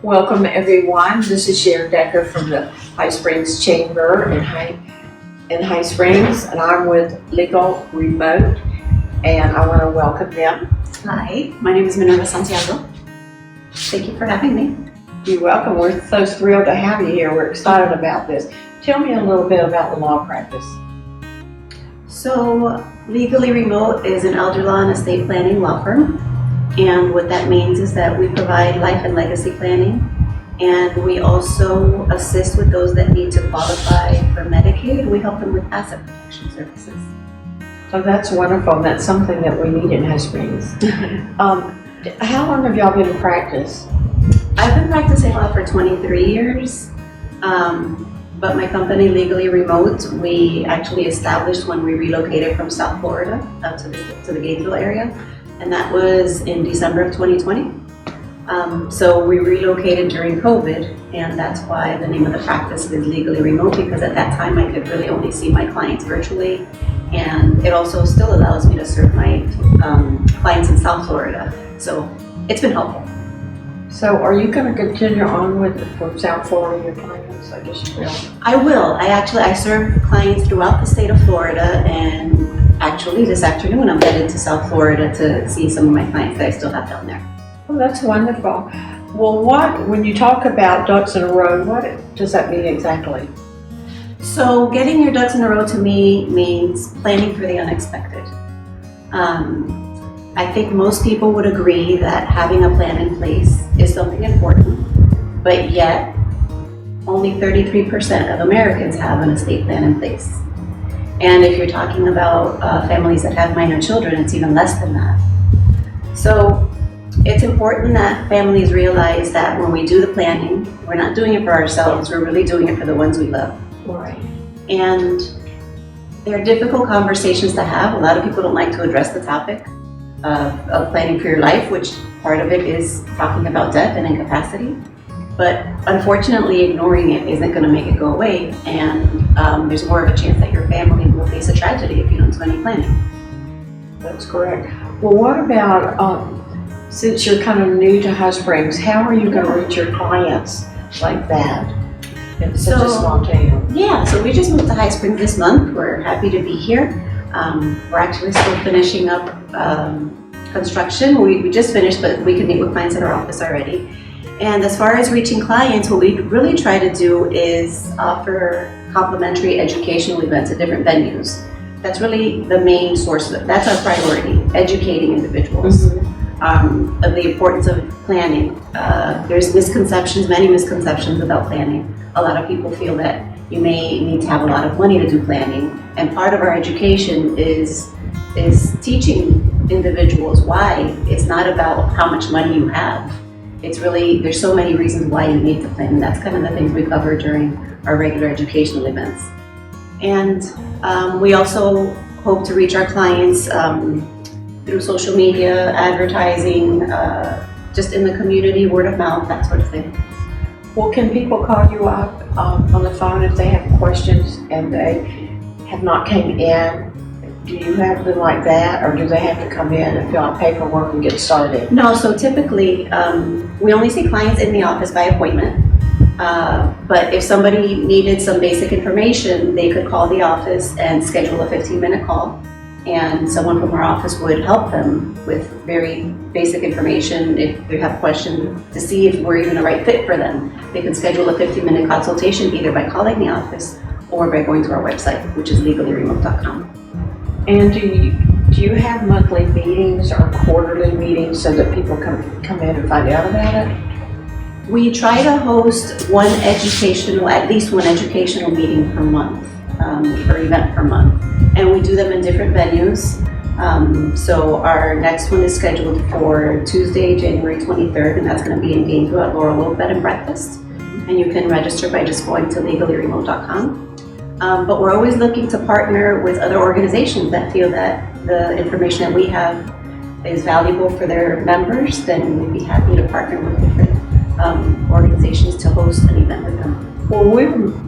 Welcome everyone. This is Sharon Decker from the High Springs Chamber in High Springs, and I'm with Legal Remote, and I want to welcome them. Hi, my name is Minerva Santiago. Thank you for having me. You're welcome. We're so thrilled to have you here. We're excited about this. Tell me a little bit about the law practice. So, Legally Remote is an elder law and estate planning law firm, and what that means is that we provide life and legacy planning, and we also assist with those that need to qualify for Medicaid. We help them with asset protection services. So that's wonderful. That's something that we need in High Springs. How long have y'all been in practice? I've been practicing law for 23 years, but my company, Legally Remote, we actually established when we relocated from South Florida up to the Gainesville area, and that was in December of 2020. So we relocated during COVID, and that's why the name of the practice is Legally Remote, because at that time I could really only see my clients virtually, and it also still allows me to serve my clients in South Florida. So it's been helpful. So are you going to continue on with from South Florida, your clients? I just will. I will. I serve clients throughout the state of Florida, and actually this afternoon I'm headed to South Florida to see some of my clients that I still have down there. Oh, that's wonderful. Well, when you talk about ducks in a row, what does that mean exactly? So getting your ducks in a row to me means planning for the unexpected. I think most people would agree that having a plan in place is something important, but yet only 33% of Americans have an estate plan in place. And if you're talking about families that have minor children, it's even less than that. So it's important that families realize that when we do the planning, we're not doing it for ourselves, we're really doing it for the ones we love. Right. And they're difficult conversations to have. A lot of people don't like to address the topic of planning for your life, which part of it is talking about death and incapacity. But unfortunately, ignoring it isn't going to make it go away, and there's more of a chance that your family will face a tragedy if you don't do any planning. That's correct. Well, what about, since you're kind of new to High Springs, how are you going to reach your clients like that in such a small town? Yeah, so we just moved to High Springs this month. We're happy to be here. We're actually still finishing up construction. We just finished, but we can meet with clients at our office already. And as far as reaching clients, what we really try to do is offer complimentary educational events at different venues. That's really the main source of it. That's our priority, educating individuals of the importance of planning. There's many misconceptions about planning. A lot of people feel that you may need to have a lot of money to do planning, and part of our education is teaching individuals why it's not about how much money you have. It's really, there's so many reasons why you need to plan, and that's kind of the things we cover during our regular educational events. And we also hope to reach our clients through social media, advertising, just in the community, word of mouth, that sort of thing. Well, can people call you up on the phone if they have questions and they have not came in? Do you have them like that, or do they have to come in and fill out paperwork and get started? No, so typically we only see clients in the office by appointment. But if somebody needed some basic information, they could call the office and schedule a 15-minute call, and someone from our office would help them with very basic information. If they have questions to see if we're even the right fit for them, they can schedule a 15-minute consultation either by calling the office or by going to our website, which is legallyremote.com. And do you have monthly meetings or quarterly meetings so that people come in and find out about it? We try to host at least one educational meeting per month, or event per month. And we do them in different venues. So our next one is scheduled for Tuesday, January 23rd, and that's going to be in Gainesville at Laurel Oak Bed and Breakfast. And you can register by just going to legallyremote.com. But we're always looking to partner with other organizations that feel that the information that we have is valuable for their members. Then we'd be happy to partner with different organizations to host an event with them. Well, we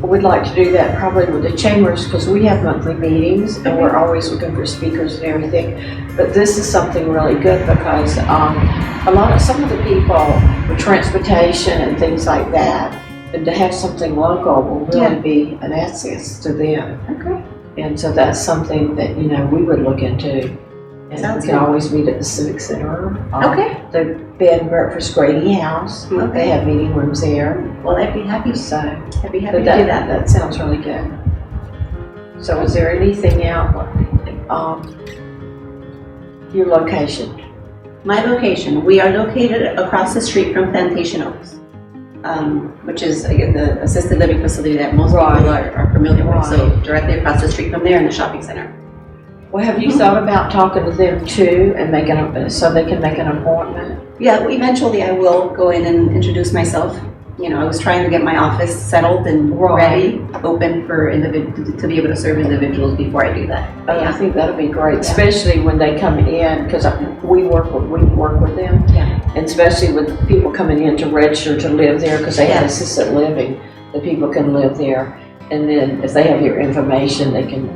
would like to do that probably with the chambers because we have monthly meetings and we're always looking for speakers and everything. But this is something really good because some of the people with transportation and things like that, and to have something local will really be an asset to them. Okay. And so that's something that, we would look into. And Sounds we can good. always meet at the Civic Center. Okay. The Bed and Breakfast Grady House. Okay. They have meeting rooms there. Well, I'd be happy So, to do but that. that sounds really good. So is there anything else? Your location? My location, we are located across the street from Plantation Oaks, which is again, the assisted living facility that most people are familiar with. So directly across the street from there in the shopping center. Well, have you thought about talking to them too and so they can make an appointment? Yeah, eventually I will go in and introduce myself. I was trying to get my office settled and ready, open for to be able to serve individuals before I do that. I think that'll be great, especially when they come in, because we work with them. Yeah. And especially with people coming in to register to live there, because they have assisted living, the people can live there. And then if they have your information, they can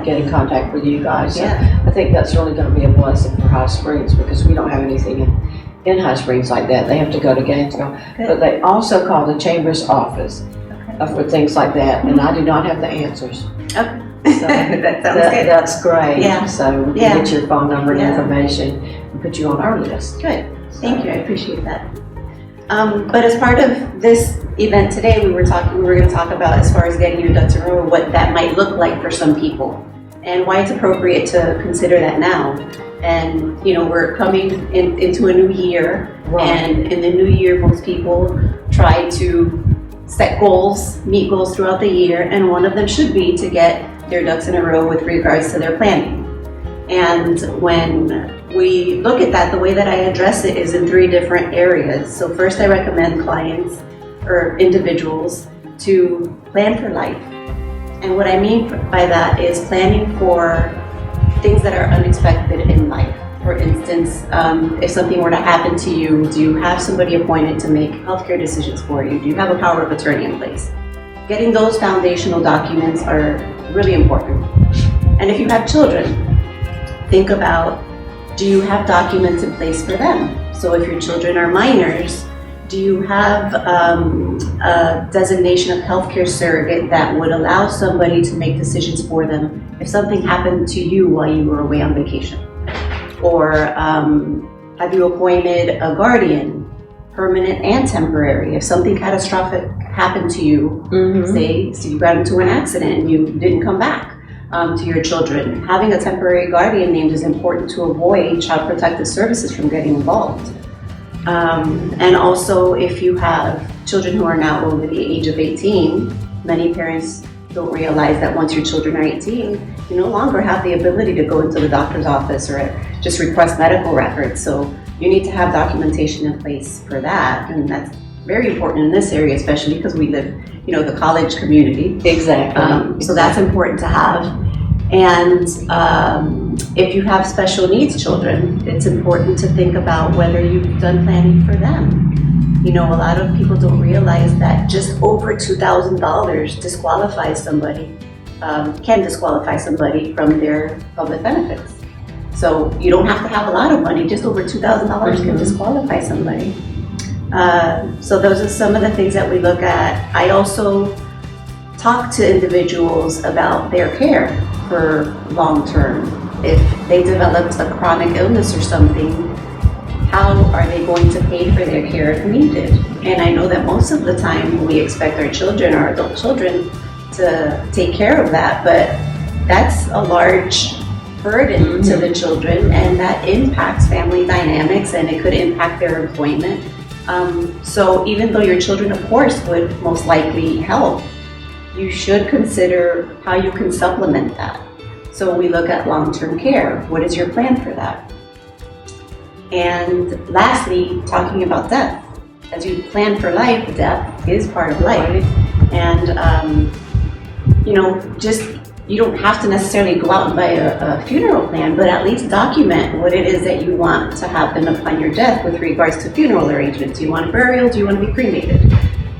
get in contact with you guys. So I think that's really going to be a blessing for High Springs because we don't have anything in High Springs like that. They have to go to Gainesville. But they also call the Chamber's office for things like that, and I do not have the answers. Okay. So that sounds good. That's great. Yeah. So we can get your phone number and information and put you on our list. Good. Thank you. I appreciate that. But as part of this event today, we were going to talk about, as far as getting your ducks in a row, what that might look like for some people and why it's appropriate to consider that now. And, we're coming into a new year, and in the new year, most people try to set goals, meet goals throughout the year, and one of them should be to get their ducks in a row with regards to their planning. And when we look at that, the way that I address it is in 3 different areas. So first, I recommend clients or individuals to plan for life. And what I mean by that is planning for things that are unexpected in life. For instance, if something were to happen to you, do you have somebody appointed to make healthcare decisions for you? Do you have a power of attorney in place? Getting those foundational documents are really important. And if you have children, think about, do you have documents in place for them? So if your children are minors, do you have a designation of healthcare surrogate that would allow somebody to make decisions for them if something happened to you while you were away on vacation? Or have you appointed a guardian, permanent and temporary? If something catastrophic happened to you, say you got into an accident and you didn't come back, to your children, having a temporary guardian named is important to avoid Child Protective Services from getting involved. And also, if you have children who are now over the age of 18, many parents don't realize that once your children are 18, you no longer have the ability to go into the doctor's office or just request medical records. So you need to have documentation in place for that, and that's very important in this area, especially because we live, the college community. Exactly. So that's important to have. And if you have special needs children, it's important to think about whether you've done planning for them. A lot of people don't realize that just over $2,000 disqualifies somebody, can disqualify somebody from their public benefits. So you don't have to have a lot of money, just over $2,000 can disqualify somebody. So those are some of the things that we look at. I also talk to individuals about their care for long term. If they developed a chronic illness or something, how are they going to pay for their care if needed? And I know that most of the time we expect our children, our adult children, to take care of that, but that's a large burden to the children, and that impacts family dynamics, and it could impact their employment. So even though your children, of course, would most likely help, you should consider how you can supplement that. So we look at long-term care. What is your plan for that? And lastly, talking about death. As you plan for life, death is part of life. And, you don't have to necessarily go out and buy a funeral plan, but at least document what it is that you want to happen upon your death with regards to funeral arrangements. Do you want a burial? Do you want to be cremated?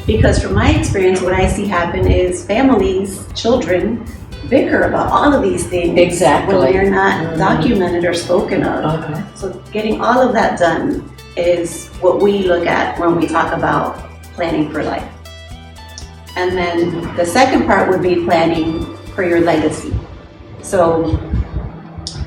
Because from my experience, what I see happen is families, children, bicker about all of these things. Exactly. When they're not documented or spoken of. Okay. So getting all of that done is what we look at when we talk about planning for life. And then the second part would be planning for your legacy. So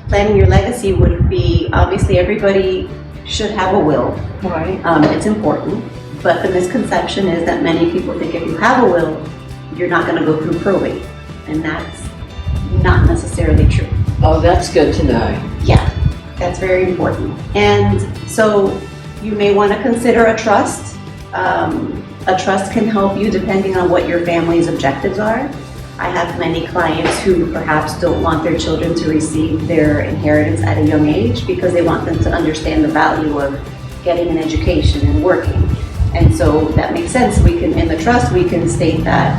planning your legacy would be, obviously everybody should have a will. Right. It's important, but the misconception is that many people think if you have a will, you're not going to go through probate, and that's not necessarily true. Oh, that's good to know. Yeah, that's very important. And so you may want to consider a trust. A trust can help you depending on what your family's objectives are. I have many clients who perhaps don't want their children to receive their inheritance at a young age because they want them to understand the value of getting an education and working. And so that makes sense. We can, in the trust, we can state that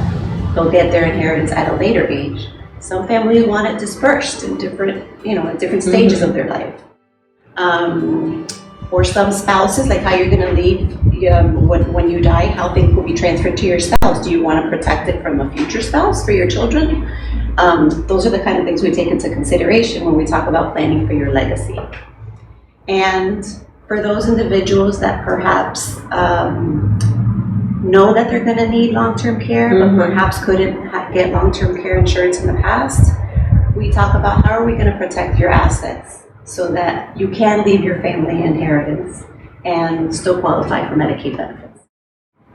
they'll get their inheritance at a later age. Some families want it dispersed in different, at different stages of their life. Or some spouses, like how you're going to leave when you die, how things will be transferred to your spouse. Do you want to protect it from a future spouse for your children? Those are the kind of things we take into consideration when we talk about planning for your legacy. And for those individuals that perhaps know that they're going to need long-term care, but perhaps couldn't get long-term care insurance in the past, we talk about how are we going to protect your assets so that you can leave your family inheritance and still qualify for Medicaid benefits.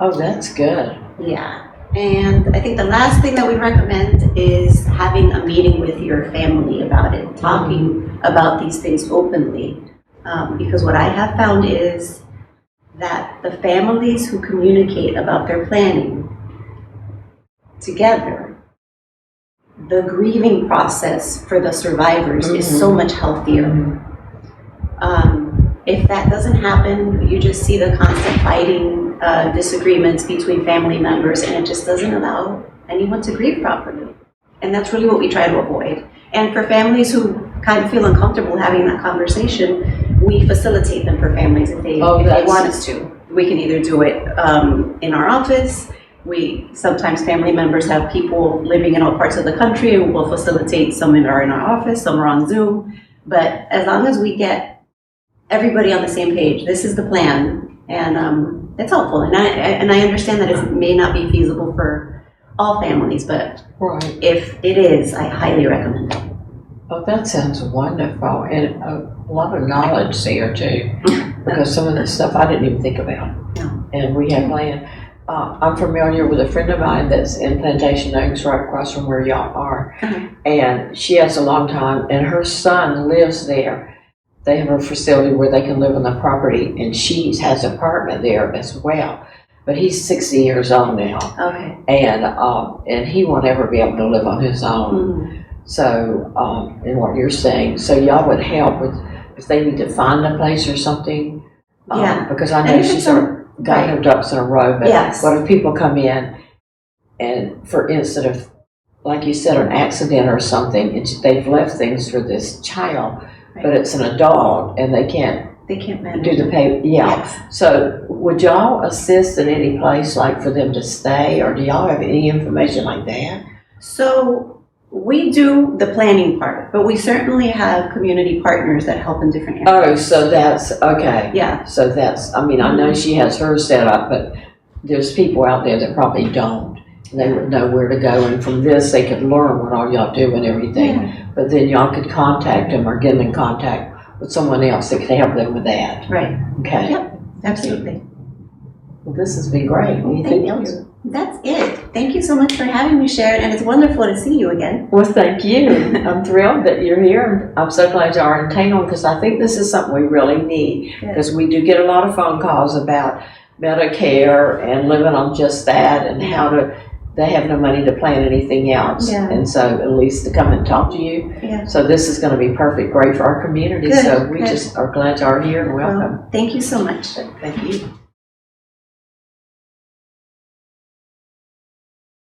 Oh, that's good. Yeah. And I think the last thing that we recommend is having a meeting with your family about it, talking about these things openly. Because what I have found is that the families who communicate about their planning together, the grieving process for the survivors is so much healthier. If that doesn't happen, you just see the constant fighting, disagreements between family members, and it just doesn't allow anyone to grieve properly. And that's really what we try to avoid. And for families who kind of feel uncomfortable having that conversation, we facilitate them for families if they want us to. We can either do it in our office. Sometimes family members have people living in all parts of the country, and we'll facilitate. Some are in our office, some are on Zoom. But as long as we get everybody on the same page, this is the plan, and it's helpful. And I understand that it may not be feasible for all families, but if it is, I highly recommend it. Oh, that sounds wonderful, and a lot of knowledge there too, because some of the stuff I didn't even think about. No. And we have land. I'm familiar with a friend of mine that's in Plantation Oaks, right across from where y'all are, and she has a long time, and her son lives there. They have a facility where they can live on the property, and she has an apartment there as well. But he's 60 years old now, and he won't ever be able to live on his own. So, in what you're saying, so y'all would help with if they need to find a place or something. Because I know she's got her ducks in a row. But what if people come in, and for instance, if, like you said, an accident or something, and they've left things for this child, but it's an adult, and they can't manage. Do the pay. So would y'all assist in any place like for them to stay, or do y'all have any information like that? So we do the planning part, but we certainly have community partners that help in different areas. Oh, so that's okay. Yeah. So that's, I know she has hers set up, but there's people out there that probably don't. They would know where to go, and from this they could learn what all y'all do and everything. But then y'all could contact them or get them in contact with someone else that could help them with that. Right. Okay. Yep. Absolutely. Well, this has been great. Anything else? That's it. Thank you so much for having me, Sharon, and it's wonderful to see you again. Well, thank you. I'm thrilled that you're here. I'm so glad you are in town, because I think this is something we really need, because we do get a lot of phone calls about Medicare and living on just that, and how they have no money to plan anything else. And so at least to come and talk to you. So this is going to be perfect, great for our community. So we just are glad you are here, and welcome. Well, thank you so much. Thank you.